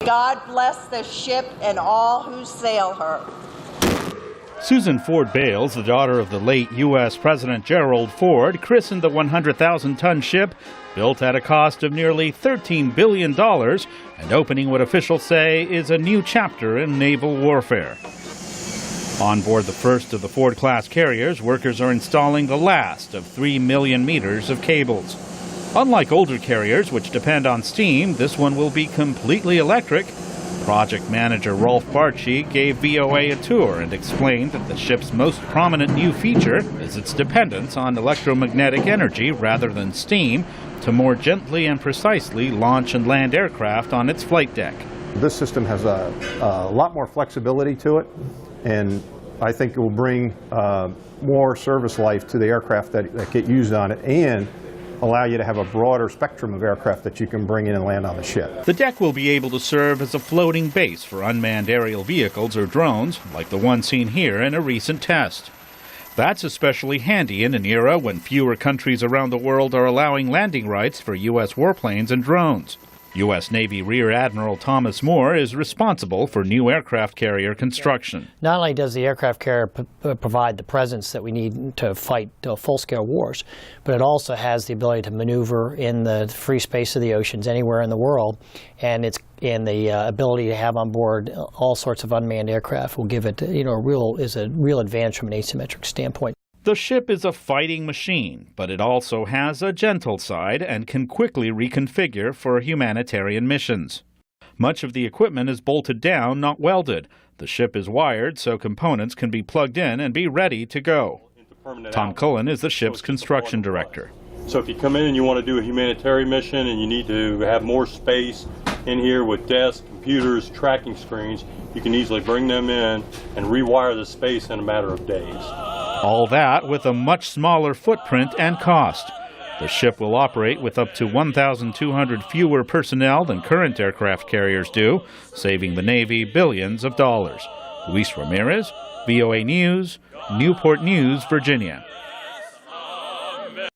God bless this ship and all who sail her. Susan Ford Bales, the daughter of the late U.S. President Gerald Ford, christened the 100,000-ton ship, built at a cost of nearly $13 billion, and opening what officials say is a new chapter in naval warfare. On board the first of the Ford-class carriers, workers are installing the last of 3 million meters of cables. Unlike older carriers, which depend on steam, this one will be completely electric. Project manager Rolf Barchi gave VOA a tour and explained that the ship's most prominent new feature is its dependence on electromagnetic energy rather than steam to more gently and precisely launch and land aircraft on its flight deck. This system has a lot more flexibility to it, and I think it will bring more service life to the aircraft that get used on it, and allow you to have a broader spectrum of aircraft that you can bring in and land on the ship. The deck will be able to serve as a floating base for unmanned aerial vehicles or drones, like the one seen here in a recent test. That's especially handy in an era when fewer countries around the world are allowing landing rights for U.S. warplanes and drones. U.S. Navy Rear Admiral Thomas Moore is responsible for new aircraft carrier construction. Not only does the aircraft carrier provide the presence that we need to fight full-scale wars, but it also has the ability to maneuver in the free space of the oceans anywhere in the world, and the ability to have on board all sorts of unmanned aircraft will give it, a real advantage from an asymmetric standpoint. The ship is a fighting machine, but it also has a gentle side and can quickly reconfigure for humanitarian missions. Much of the equipment is bolted down, not welded. The ship is wired so components can be plugged in and be ready to go. Tom Cullen is the ship's construction director. So if you come in and you want to do a humanitarian mission and you need to have more space in here with desks, computers, tracking screens, you can easily bring them in and rewire the space in a matter of days. All that with a much smaller footprint and cost. The ship will operate with up to 1,200 fewer personnel than current aircraft carriers do, saving the Navy billions of dollars. Luis Ramirez, VOA News, Newport News, Virginia.